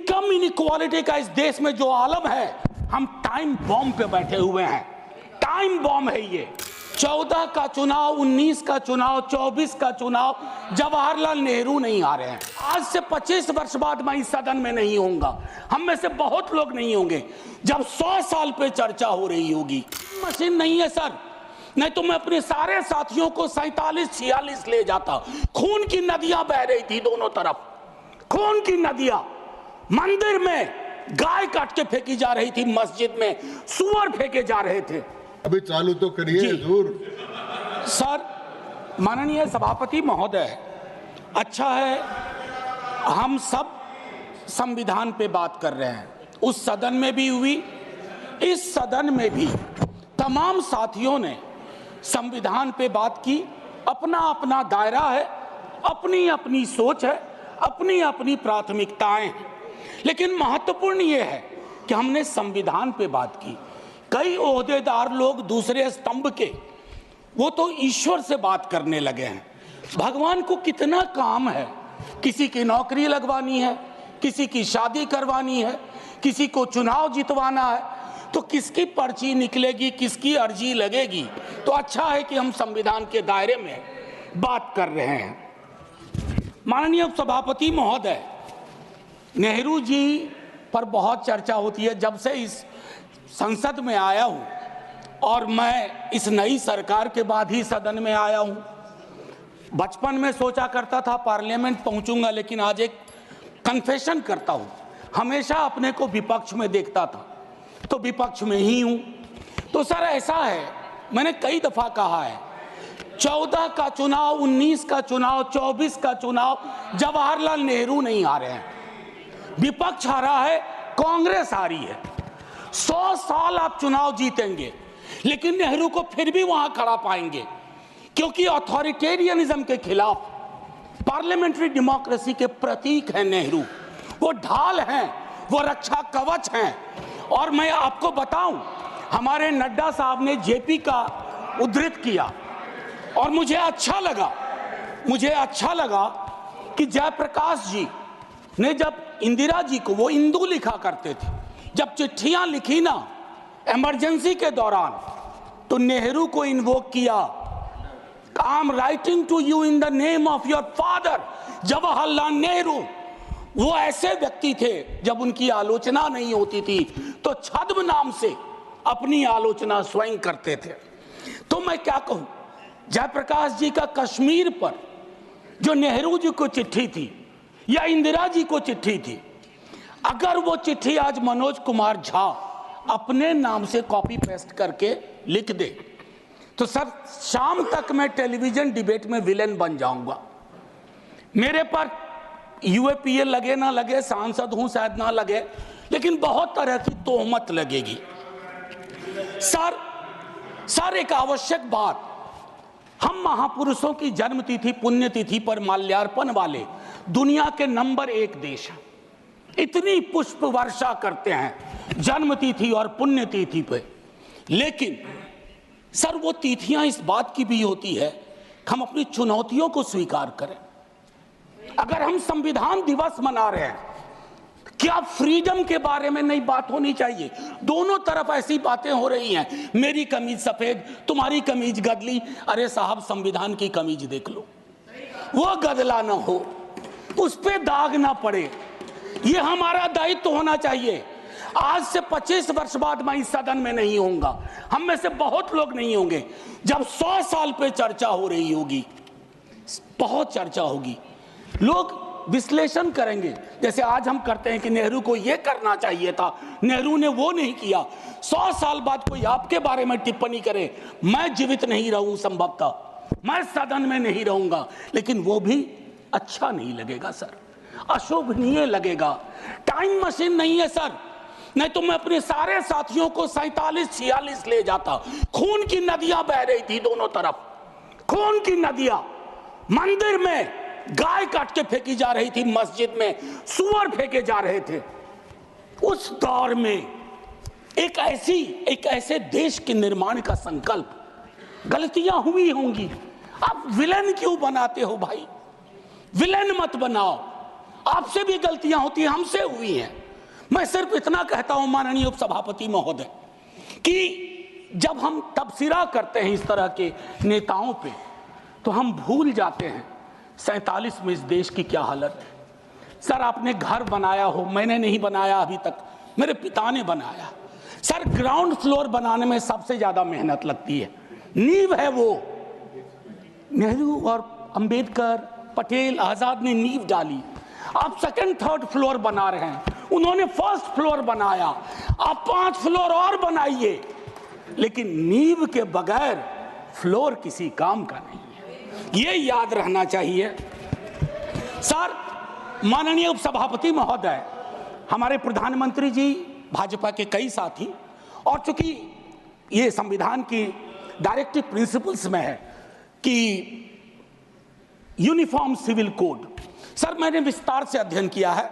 Income inequality का इस देश में जो आलम है, हम टाइम बॉम्ब पे बैठे हुए हैं। टाइम बॉम्ब है ये। 14 का चुनाव, 19 का चुनाव, 24 का चुनाव, जवाहरलाल नेहरू नहीं आ रहे हैं। आज से 25 वर्ष बाद मैं इस सदन में नहीं होऊंगा, हम में से बहुत लोग नहीं होंगे, जब 100 साल पे चर्चा हो रही होगी। मशीन नहीं है सर, नहीं तो मैं अपने सारे साथियों को 47-46 ले जाता। खून की नदियां बह रही थी दोनों तरफ, खून की नदियां। मंदिर में गाय काट के फेंकी जा रही थी, मस्जिद में सुअर फेंके जा रहे थे। अभी चालू तो करिए हुजूर। सर, माननीय सभापति महोदय, अच्छा है हम सब संविधान पे बात कर रहे हैं। उस सदन में भी हुई, इस सदन में भी तमाम साथियों ने संविधान पे बात की। अपना अपना दायरा है, अपनी अपनी सोच है, अपनी अपनी प्राथमिकताएं हैं, लेकिन महत्वपूर्ण ये है कि हमने संविधान पे बात की। कई ओहदेदार लोग दूसरे स्तंभ के, वो तो ईश्वर से बात करने लगे हैं। भगवान को कितना काम है, किसी की नौकरी लगवानी है, किसी की शादी करवानी है, किसी को चुनाव जितवाना है, तो किसकी पर्ची निकलेगी, किसकी अर्जी लगेगी। तो अच्छा है कि हम संविधान के दायरे में बात कर रहे हैं। माननीय सभापति महोदय, नेहरू जी पर बहुत चर्चा होती है। जब से इस संसद में आया हूं, और मैं इस नई सरकार के बाद ही सदन में आया हूं, बचपन में सोचा करता था पार्लियामेंट पहुंचूंगा, लेकिन आज एक कन्फेशन करता हूं, हमेशा अपने को विपक्ष में देखता था, तो विपक्ष में ही हूं। तो सर ऐसा है, मैंने कई दफा कहा है, 14 का चुनाव, 19 का चुनाव, 24 का चुनाव, जवाहरलाल नेहरू नहीं आ रहे हैं, विपक्ष आ रहा है, कांग्रेस आ रही है। 100 साल आप चुनाव जीतेंगे, लेकिन नेहरू को फिर भी वहां खड़ा पाएंगे, क्योंकि अथॉरिटेरियनिज्म के खिलाफ, पार्लियामेंट्री डेमोक्रेसी के प्रतीक हैं नेहरू। वो ढाल हैं, वो रक्षा कवच हैं। और मैं आपको बताऊं, हमारे नड्डा साहब ने जेपी का उद्धृत किया, और मुझे अच्छा लगा कि जयप्रकाश जी ने जब इंदिरा जी को, वो इंदू लिखा करते थे, जब चिट्ठियां लिखी ना इमरजेंसी के दौरान, तो नेहरू को इन्वोक किया। I am writing to you in the name of your father Jawaharlal Nehru. वो ऐसे व्यक्ति थे, जब उनकी आलोचना नहीं होती थी तो छद्म नाम से अपनी आलोचना स्वयं करते थे। तो मैं क्या कहूं, जयप्रकाश जी का कश्मीर पर जो नेहरू जी को चिट्ठी थी या इंदिरा जी को चिट्ठी थी, अगर वो चिट्ठी आज मनोज कुमार झा अपने नाम से कॉपी पेस्ट करके लिख दे, तो सर शाम तक मैं टेलीविजन डिबेट में विलेन बन जाऊंगा। मेरे पर यूएपीए लगे ना लगे, सांसद हूं शायद ना लगे, लेकिन बहुत तरह की तोहमत लगेगी। सर एक आवश्यक बात, हम महापुरुषों की जन्मतिथि पुण्यतिथि पर माल्यार्पण वाले दुनिया के नंबर 1 देश हैं। इतनी पुष्प वर्षा करते हैं जन्मतिथि और पुण्यतिथि पे, लेकिन सर वो तिथियां इस बात की भी होती है कि हम अपनी चुनौतियों को स्वीकार करें। अगर हम संविधान दिवस मना रहे हैं, क्या फ्रीडम के बारे में नहीं बात होनी चाहिए? दोनों तरफ ऐसी बातें हो रही हैं, मेरी कमीज सफेद, तुम्हारी कमीज गदली। अरे साहब, संविधान की कमीज देख लो, वो गदला ना हो, उस पे दाग ना पड़े, ये हमारा दायित्व होना चाहिए। आज से 25 वर्ष बाद मैं इस सदन में नहीं होऊंगा, हम में से बहुत लोग नहीं होंगे, जब 100 साल पे चर्चा हो रही होगी, बहुत चर्चा होगी, लोग विश्लेषण करेंगे। जैसे आज हम करते हैं कि नेहरू को यह करना चाहिए था, नेहरू ने वो नहीं किया। 100 साल बाद कोई आपके बारे में टिप्पणी करे, मैं जीवित नहीं रहूं, संभवतः मैं सदन में नहीं रहूंगा, लेकिन वो भी अच्छा नहीं लगेगा सर, अशोभनीय लगेगा। टाइम मशीन नहीं है सर, नहीं तो मैं अपने सारे साथियों को 47-46 ले जाता। खून की नदियां बह रही थी दोनों तरफ, खून की नदियां। मंदिर में गाय काट के फेंकी जा रही थी, मस्जिद में सुअर फेंके जा रहे थे। उस दौर में एक ऐसे देश के निर्माण का संकल्प, गलतियां हुई होंगी। आप विलेन क्यों बनाते हो भाई? विलेन मत बनाओ। आपसे भी गलतियां होती हैं, हमसे हुई हैं। मैं सिर्फ इतना कहता हूं माननीय उपसभापति महोदय कि जब हम तबसरा करते हैं इस तरह के नेताओं पे, तो हम भूल जाते हैं 47 में इस देश की क्या हालत है। सर, आपने घर बनाया हो, मैंने नहीं बनाया अभी तक, मेरे पिता ने बनाया। सर, ग्राउंड फ्लोर बनाने में सबसे ज्यादा मेहनत लगती है, नींव है वो। नेहरू और अंबेडकर, पटेल, आजाद ने नींव डाली। आप सेकंड थर्ड फ्लोर बना रहे हैं, उन्होंने फर्स्ट फ्लोर बनाया, आप 5 फ्लोर और बनाइए, लेकिन नींव के बगैर फ्लोर किसी काम का नहीं है, ये याद रहना चाहिए। सर, माननीय उपसभापति महोदय, हमारे प्रधानमंत्री जी, भाजपा के कई साथी, और चूंकि ये संविधान की डायरेक्टिव प्रिंसिपल्स में है कि यूनिफॉर्म सिविल कोड, सर मैंने विस्तार से अध्ययन किया है,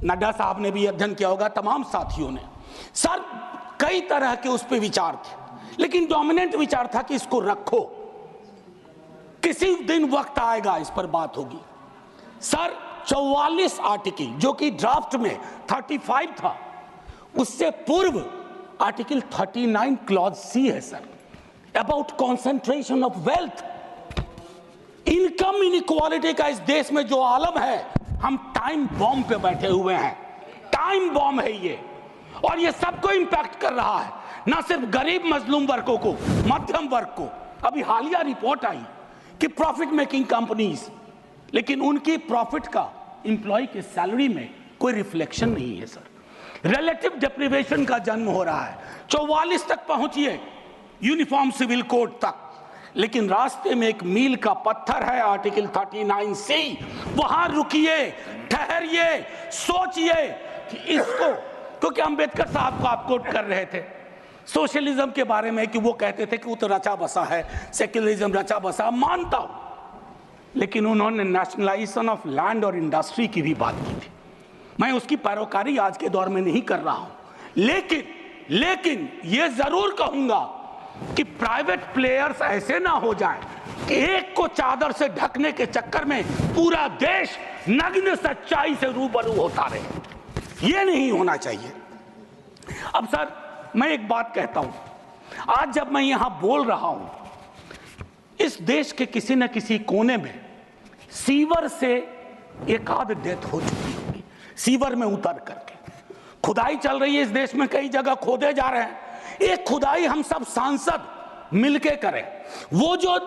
नड्डा साहब ने भी अध्ययन किया होगा, तमाम साथियों ने। सर, कई तरह के उस पे विचार थे, लेकिन डोमिनेंट विचार था कि इसको रखो, किसी दिन वक्त आएगा इस पर बात होगी। सर, 44 आर्टिकल जो कि ड्राफ्ट में 35 था, उससे पूर्व आर्टिकल 39 क्लॉज सी है sir, about concentration of wealth. Income inequality का इस देश में जो आलम है, हम टाइम बॉम्ब पे बैठे हुए हैं, टाइम बॉम्ब है ये, और ये सबको इंपैक्ट कर रहा है, ना सिर्फ गरीब मजलूम वर्गों को, मध्यम वर्ग को। अभी हालिया रिपोर्ट आई कि प्रॉफिट मेकिंग कंपनीज, लेकिन उनकी प्रॉफिट का एम्प्लॉय के सैलरी में कोई रिफ्लेक्शन नहीं है सर। रिलेटिव डिप्रिवेशन का जन्म हो रहा है। 44 तक पहुंचिए यूनिफॉर्म सिविल कोड तक, लेकिन रास्ते में एक मील का पत्थर है आर्टिकल 39C। वहां रुकिए, ठहरिए, सोचिए कि इसको, क्योंकि अंबेडकर साहब को आप कोट कर रहे थे सोशलिज्म के बारे में कि वो कहते थे कि वो तो रचा बसा है, सेक्युलरिज्म रचा बसा, मानता हूं, लेकिन उन्होंने नेशनलाइजेशन ऑफ लैंड और इंडस्ट्री की भी बात की थी। मैं उसकी पैरोकारी आज के दौर में नहीं कर रहा हूं, लेकिन ये जरूर कहूंगा कि प्राइवेट प्लेयर्स ऐसे ना हो जाएं कि एक को चादर से ढकने के चक्कर में पूरा देश नग्न सच्चाई से रूबरू होता रहे। ये नहीं होना चाहिए। अब सर, मैं एक बात कहता हूं, आज जब मैं यहां बोल रहा हूं, इस देश के किसी न किसी कोने में सीवर से एक आध डेथ हो चुकी होगी, सीवर में उतर करके। खुदाई चल रही है इस देश में, कई जगह खोदे जा रहे हैं। एक खुदाई हम सब सांसद मिलके करें, वो जो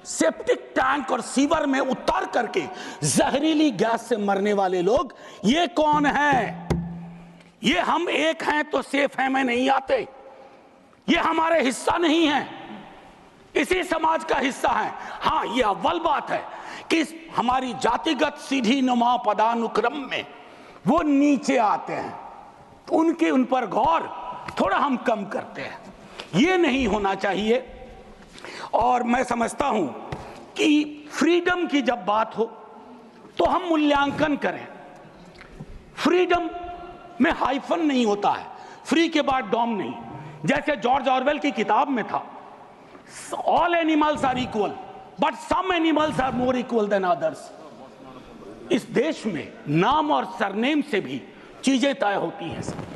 सेप्टिक टैंक और सीवर में उतर करके जहरीली गैस से मरने वाले लोग, ये कौन है? ये हम एक हैं तो सेफ हैं में नहीं आते, ये हमारे हिस्सा नहीं है, इसी समाज का हिस्सा है। हाँ, ये अव्वल बात है कि हमारी जातिगत सीधी नुमा पदानुक्रम में वो नीचे आते हैं, तो उन पर गौर थोड़ा हम कम करते हैं, ये नहीं होना चाहिए। और मैं समझता हूं कि फ्रीडम की जब बात हो तो हम मूल्यांकन करें। फ्रीडम में हाइफन नहीं होता है, फ्री के बाद डॉम नहीं, जैसे जॉर्ज ऑरवेल की किताब में था, all animals are equal but some animals are more equal than others. इस देश में नाम और सरनेम से भी चीजें तय होती हैं सर।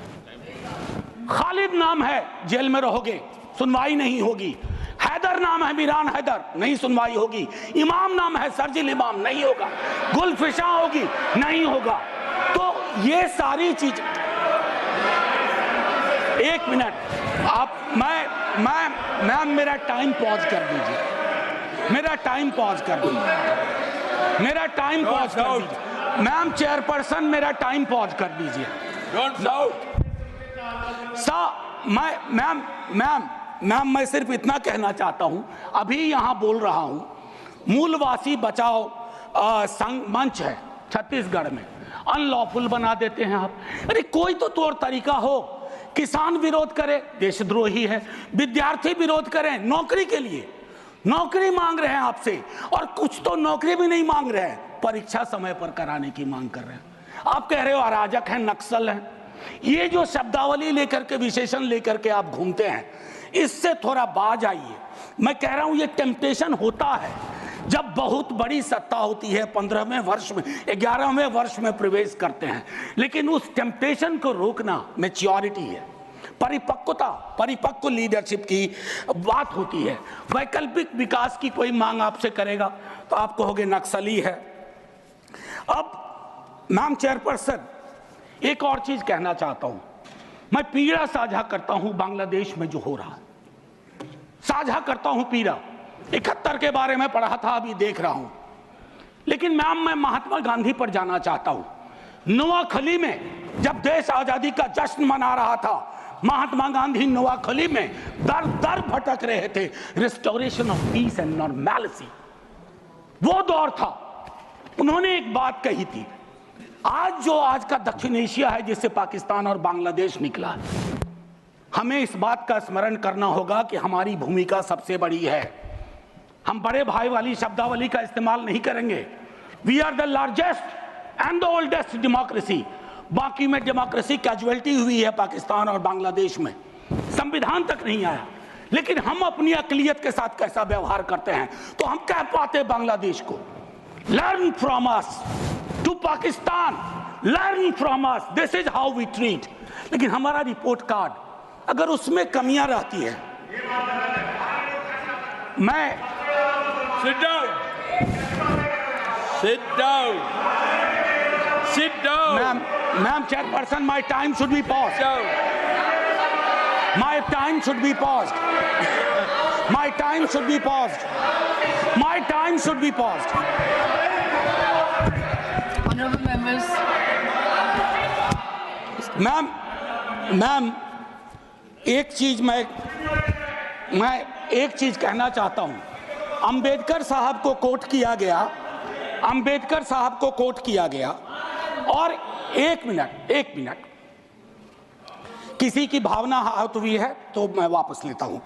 खालिद नाम है, जेल में रहोगे, सुनवाई नहीं होगी। हैदर नाम है, मीरान हैदर, नहीं सुनवाई होगी। इमाम नाम है, सरजिल इमाम, नहीं होगा। गुलफिशा होगी, नहीं होगा। तो ये सारी चीज, एक मिनट आप, मैं मेरा टाइम पॉज कर दीजिए, मेरा टाइम पॉज कर दीजिए, मेरा टाइम पॉज कर दीजिए। मैम चेयरपर्सन, मेरा टाइम पॉज कर दीजिए। मैम मैं सिर्फ इतना कहना चाहता हूं, अभी यहां बोल रहा हूं, मूलवासी बचाओ संघ मंच है छत्तीसगढ़ में, अनलॉफुल बना देते हैं आप। अरे कोई तो तौर तरीका हो। किसान विरोध करे, देशद्रोही है। विद्यार्थी विरोध करें, नौकरी के लिए नौकरी मांग रहे हैं आपसे, और कुछ तो नौकरी भी नहीं मांग रहे हैं, परीक्षा समय पर कराने की मांग कर रहे हैं। आप कह रहे हो अराजक हैं, नक्सल हैं। ये जो शब्दावली लेकर के, विशेषण लेकर के आप घूमते हैं, इससे थोड़ा बाज आइए। मैं कह रहा हूं ये टेम्पटेशन होता है जब बहुत बड़ी सत्ता होती है 15वें वर्ष में 11वें वर्ष में प्रवेश करते हैं, लेकिन उस टेम्पटेशन को रोकना मैच्योरिटी है, परिपक्वता, परिपक्व लीडरशिप की बात होती है। वैकल्पिक विकास की कोई मांग आपसे करेगा तो आप कहोगे नक्सली है। अब मैम चेयरपर्सन, एक और चीज कहना चाहता हूं, मैं पीड़ा साझा करता हूं बांग्लादेश में जो हो रहा है, साझा करता हूं पीड़ा। 71 के बारे में पढ़ा था, अभी देख रहा हूं। लेकिन मैम मैं महात्मा गांधी पर जाना चाहता हूं। नोआखली में जब देश आजादी का जश्न मना रहा था, महात्मा गांधी नोआखली में दर दर भटक रहे थे, restoration of peace and normality, वो दौर था। उन्होंने एक बात कही थी, आज का दक्षिण एशिया है जिससे पाकिस्तान और बांग्लादेश निकला है, हमें इस बात का स्मरण करना होगा कि हमारी भूमिका सबसे बड़ी है। हम बड़े भाई वाली शब्दावली का इस्तेमाल नहीं करेंगे। We are the largest and the oldest democracy. बाकी में डेमोक्रेसी कैजुअलिटी हुई है पाकिस्तान और बांग्लादेश में, संविधान तक नहीं आया। लेकिन हम अपनी अकलियत के साथ कैसा व्यवहार करते हैं, तो हम कह पाते बांग्लादेश को learn from us, to Pakistan learn from us, this is how we treat. लेकिन हमारा रिपोर्ट कार्ड अगर उसमें कमियां रहती है, मैं Sit down. Sit down. Sit down. Ma'am chairperson, my time should be paused. Sit down. My time should be paused. My time should be paused. My time should be paused. Honorable members. Ma'am एक चीज मैं एक चीज कहना चाहता हूं। अंबेडकर साहब को कोट किया गया, अंबेडकर साहब को कोट किया गया, और एक मिनट किसी की भावना आहत हुई है तो मैं वापस लेता हूं।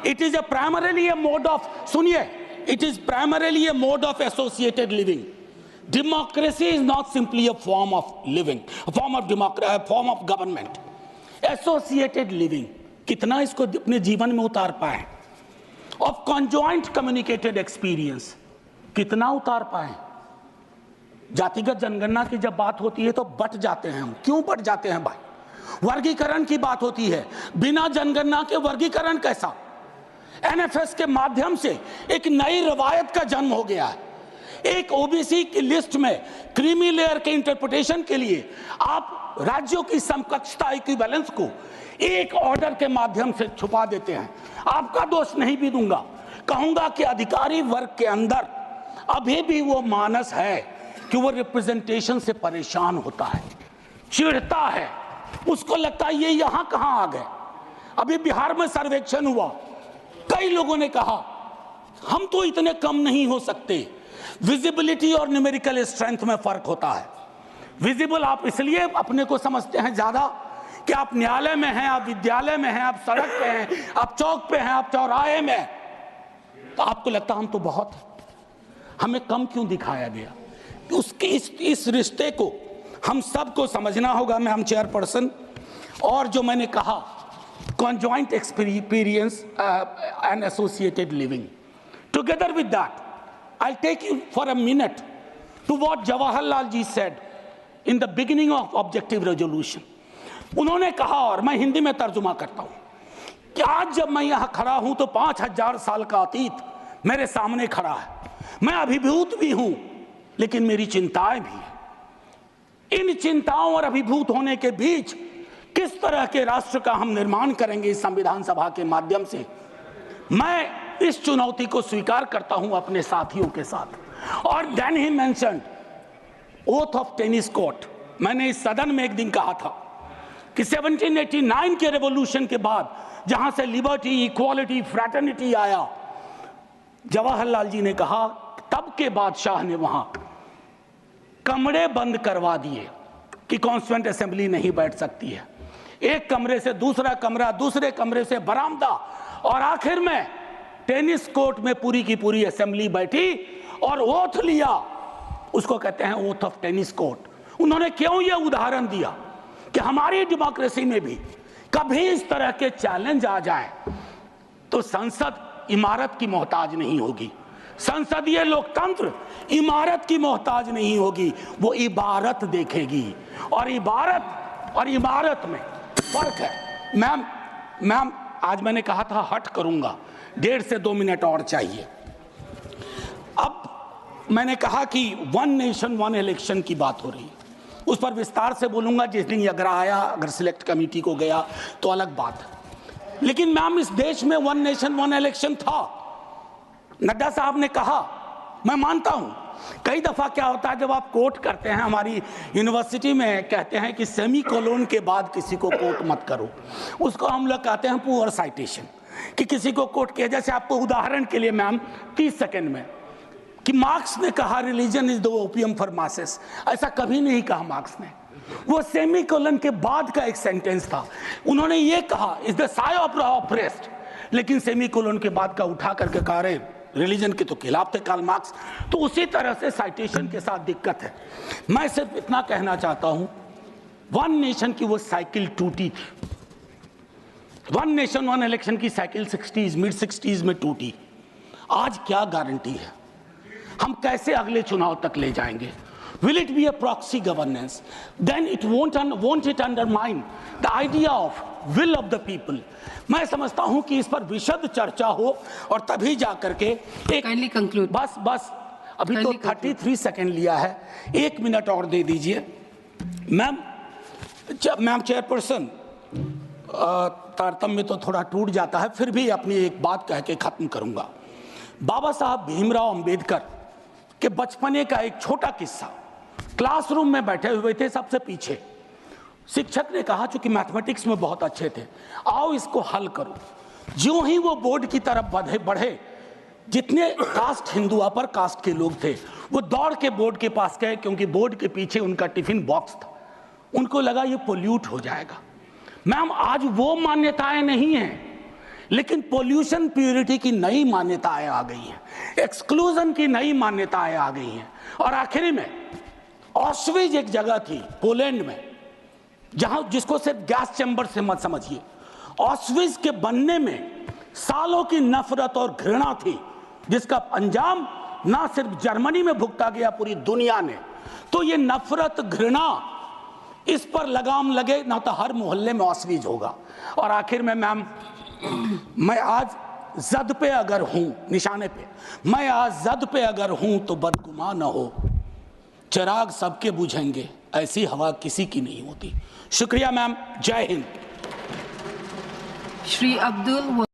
It is primarily a mode of, सुनिए, it is primarily a mode of associated living. Democracy is not simply a form of living, form of government. Associated living, कितना इसको अपने जीवन में उतार पाए? ऑफ कॉन्जॉइंट कम्युनिकेटेड एक्सपीरियंस, कितना उतार पाए? जातिगत जनगणना की जब बात होती है तो बट जाते हैं हम। क्यों बट जाते हैं भाई? वर्गीकरण की बात होती है, बिना जनगणना के वर्गीकरण कैसा? एनएफएस के माध्यम से एक नई रवायत का जन्म हो गया है। एक ओबीसी की लिस्ट में क्रीमी लेयर के इंटरप्रिटेशन के लिए आप राज्यों की समकक्षता इक्विवेलेंस को एक ऑर्डर के माध्यम से छुपा देते हैं। आपका दोष नहीं भी दूंगा, कहूंगा कि अधिकारी वर्ग के अंदर अभी भी वो मानस है कि वो रिप्रेजेंटेशन से परेशान होता है, चिढ़ता है, उसको लगता है ये यहां कहां आ गए। अभी बिहार में सर्वेक्षण हुआ, कई लोगों ने कहा हम तो इतने कम नहीं हो सकते। विजिबिलिटी और न्यूमेरिकल स्ट्रेंथ में फर्क होता है। विजिबल आप इसलिए अपने को समझते हैं ज्यादा कि आप न्यायालय में हैं, आप विद्यालय में हैं, आप सड़क पे हैं, आप चौक पे हैं, आप चौराहे में हैं, तो आपको लगता हम तो बहुत, हमें कम क्यों दिखाया गया? उसके इस रिश्ते को हम सबको समझना होगा। मैम चेयरपर्सन, और जो मैंने कहा conjoint experience and associated living, together with that I'll take you for a minute to what Jawaharlal ji said in the beginning of objective resolution. उन्होंने कहा, और मैं हिंदी में तर्जुमा करता हूं, कि आज जब मैं यहां खड़ा हूं तो 5000 साल का अतीत मेरे सामने खड़ा है। मैं अभिभूत भी हूं, लेकिन मेरी चिंताएं भी हैं। इन चिंताओं और अभिभूत होने के बीच किस तरह के राष्ट्र का हम निर्माण करेंगे इस संविधान सभा के माध्यम से, मैं इस चुनौती को स्वीकार करता हूं अपने साथियों के साथ। और then he mentioned oath of tennis court. मैंने इस सदन में एक दिन कहा था कि 1789 के रेवोल्यूशन के बाद जहां से लिबर्टी, इक्वालिटी, फ्रैटर्निटी आया, जवाहरलाल जी ने कहा तब के बादशाह ने वहां कमरे बंद करवा दिए कि कॉन्स्टिट्यूएंट असेंबली नहीं बैठ सकती है। एक कमरे से दूसरा कमरा, दूसरे कमरे से बरामदा, और आखिर में टेनिस कोर्ट में पूरी की पूरी असेंबली बैठी और ओथ लिया। उसको कहते हैं ओथ ऑफ टेनिस कोर्ट। उन्होंने क्यों यह उदाहरण दिया कि हमारी डेमोक्रेसी में भी कभी इस तरह के चैलेंज आ जाए तो संसद इमारत की मोहताज नहीं होगी, संसदीय लोकतंत्र इमारत की मोहताज नहीं होगी, वो इबारत देखेगी, और इमारत में फर्क है। मैम आज मैंने कहा था हट करूंगा, 1.5 से 2 मिनट और चाहिए। अब मैंने कहा कि 1 नेशन 1 इलेक्शन की बात हो रही है, उस पर विस्तार से बोलूंगा जिस दिन अगर आया, अगर सिलेक्ट कमेटी को गया तो अलग बात है। लेकिन मैम इस देश में 1 नेशन 1 इलेक्शन था। नड्डा साहब ने कहा, मैं मानता हूं, कई दफा क्या होता है जब आप कोट करते हैं, हमारी यूनिवर्सिटी में कहते हैं कि सेमी कोलोन के बाद किसी को कोट मत करो, उसको हम लोग कहते हैं पुअर साइटेशन, कि किसी को कोट किया। जैसे आपको उदाहरण के लिए मैम 30 सेकंड में, कि मार्क्स ने कहा religion is the opium for masses, ऐसा कभी नहीं कहा मार्क्स ने, वो सेमी कोलन के बाद का एक सेंटेंस था। उन्होंने ये कहा is the Sai of the oppressed, लेकिन सेमी कोलन के बाद का उठा करके कहा रहे रिलीजन के तो खिलाफ थे कार्ल मार्क्स। तो उसी तरह से साइटेशन के साथ दिक्कत है। मैं सिर्फ इतना कहना चाहता हूं, 1 नेशन की वो साइकिल टूटी थी, 1 नेशन 1 इलेक्शन की साइकिल 60s मिड 60s में टूटी। आज क्या गारंटी है, हम कैसे अगले चुनाव तक ले जाएंगे? Will it be a proxy governance? Then it won't it undermine the idea of will of the people? मैं समझता हूं कि इस पर विशद चर्चा हो और तभी जा करके एक Kindly conclude. बस अभी तो 33 सेकंड लिया है, 1 मिनट और दे दीजिए। मैम चेयरपर्सन, तारतम्य तो थोड़ा टूट जाता है, फिर भी अपनी एक बात कह के खत्म करूंगा। बाबा साहब भीमराव अंबेडकर के बचपने का एक छोटा किस्सा। क्लासरूम में बैठे हुए थे सबसे पीछे, शिक्षक ने कहा, चूंकि मैथमेटिक्स में बहुत अच्छे थे, आओ इसको हल करो। ज्यों ही वो बोर्ड की तरफ बढ़े, जितने कास्ट हिंदू अपर कास्ट के लोग थे वो दौड़ के बोर्ड के पास गए, क्योंकि बोर्ड के पीछे उनका टिफिन बॉक्स था। उनको लगा ये पोल्यूट हो जाएगा। मैम आज वो मान्यताएं नहीं हैं, लेकिन पोल्यूशन प्योरिटी की नई मान्यताएं आ गई हैं, एक्सक्लूजन की नई मान्यताएं आ गई हैं। और आखिरी में ऑस्विज एक जगह थी पोलैंड में, जहां जिसको सिर्फ गैस चैम्बर से मत समझिए, ऑस्विज के बनने में सालों की नफरत और घृणा थी, जिसका अंजाम ना सिर्फ जर्मनी में भुगता गया, पूरी दुनिया ने। तो ये नफरत घृणा, इस पर लगाम लगे ना तो हर मोहल्ले में ऑस्विज होगा। और आखिर में मैम, मैं आज जद पे अगर हूं, निशाने पे, मैं आज जद पे अगर हूं तो बदगुमा न हो, चिराग सबके बुझेंगे, ऐसी हवा किसी की नहीं होती। शुक्रिया मैम, जय हिंद। Shri Abdul